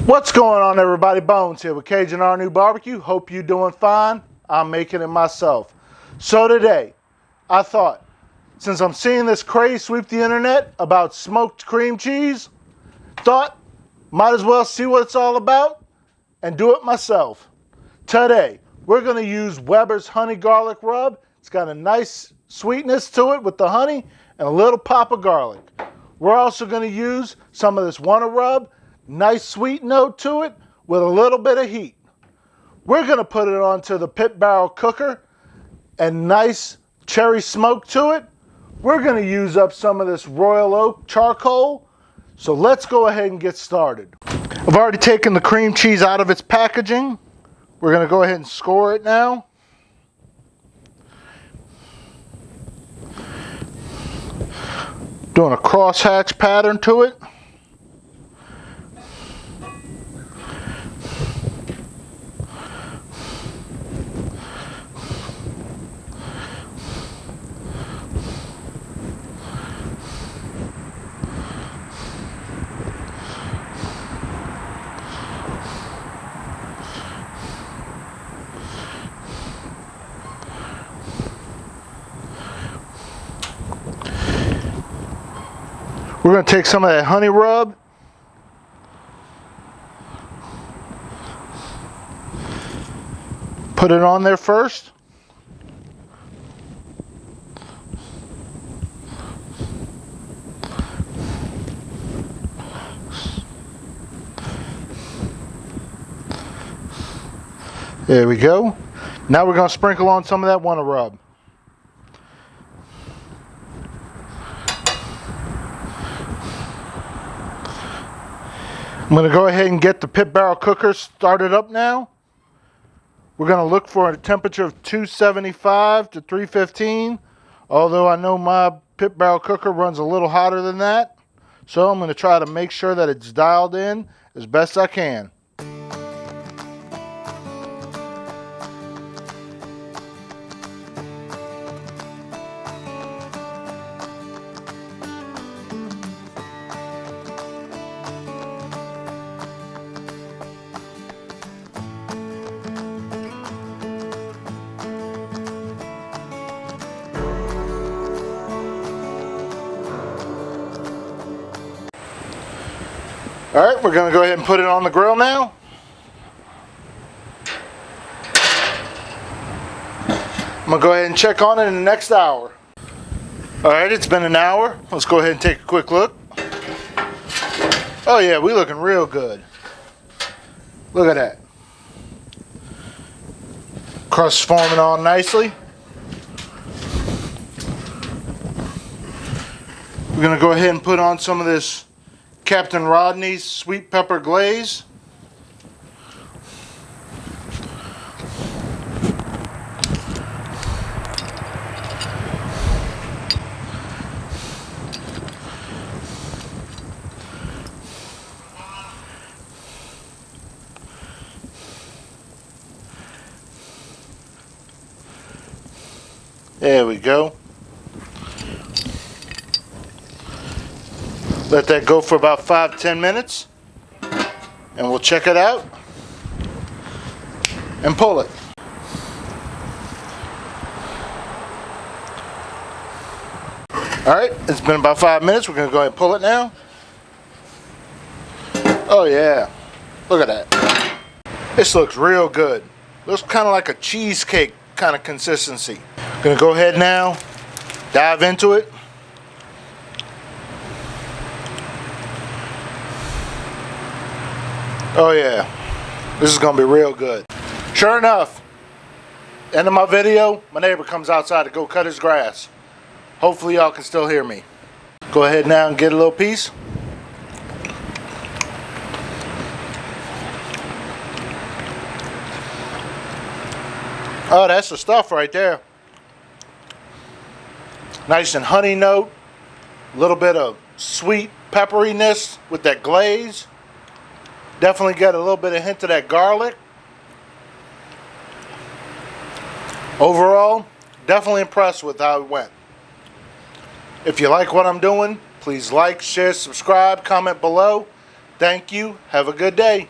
What's going on, everybody? Bones here with CAJUN. Hope you're doing fine. I'm making it myself. So today, I thought, since I'm seeing this craze sweep the internet about smoked cream cheese, thought might as well see what it's all about and do it myself. Today, we're going to use Weber's honey garlic rub. It's got a nice sweetness to it with the honey and a little pop of garlic. We're also going to use some of this Wanna Rub. Nice sweet note to it with a little bit of heat. We're going to put it onto the pit barrel cooker and nice cherry smoke to it. We're going to use up some of this Royal Oak charcoal. So let's go ahead and get started. I've already taken the cream cheese out of its packaging. We're going to go ahead and score it now. Doing a crosshatch pattern to it. We're going to take some of that honey rub, put it on there first. There we go. Now we're going to sprinkle on some of that Wanna Rub. I'm going to go ahead and get the pit barrel cooker started up now. We're going to look for a temperature of 275 to 315, although I know my pit barrel cooker runs a little hotter than that. So I'm going to try to make sure that it's dialed in as best I can. All right, we're going to go ahead and put it on the grill now. I'm going to go ahead and check on it in the next hour. All right, it's been an hour. Let's go ahead and take a quick look. Oh yeah, we're looking real good. Look at that. Crust forming on nicely. We're going to go ahead and put on some of this Captain Rodney's sweet pepper glaze. There we go. Let that go for about 5-10 minutes and we'll check it out and pull it. Alright, it's been about 5 minutes. We're going to go ahead and pull it now. Oh yeah, look at that. This looks real good. Looks kind of like a cheesecake kind of consistency. Going to go ahead now, dive into it. Oh yeah, this is gonna be real good. Sure enough, end of my video, my neighbor comes outside to go cut his grass. Hopefully y'all can still hear me. Go ahead now and get a little piece. Oh, that's the stuff right there. Nice and honey note, a little bit of sweet pepperiness with that glaze. Definitely get a little bit of hint of that garlic. Overall, definitely impressed with how it went. If you like what I'm doing, please like, share, subscribe, comment below. Thank you. Have a good day.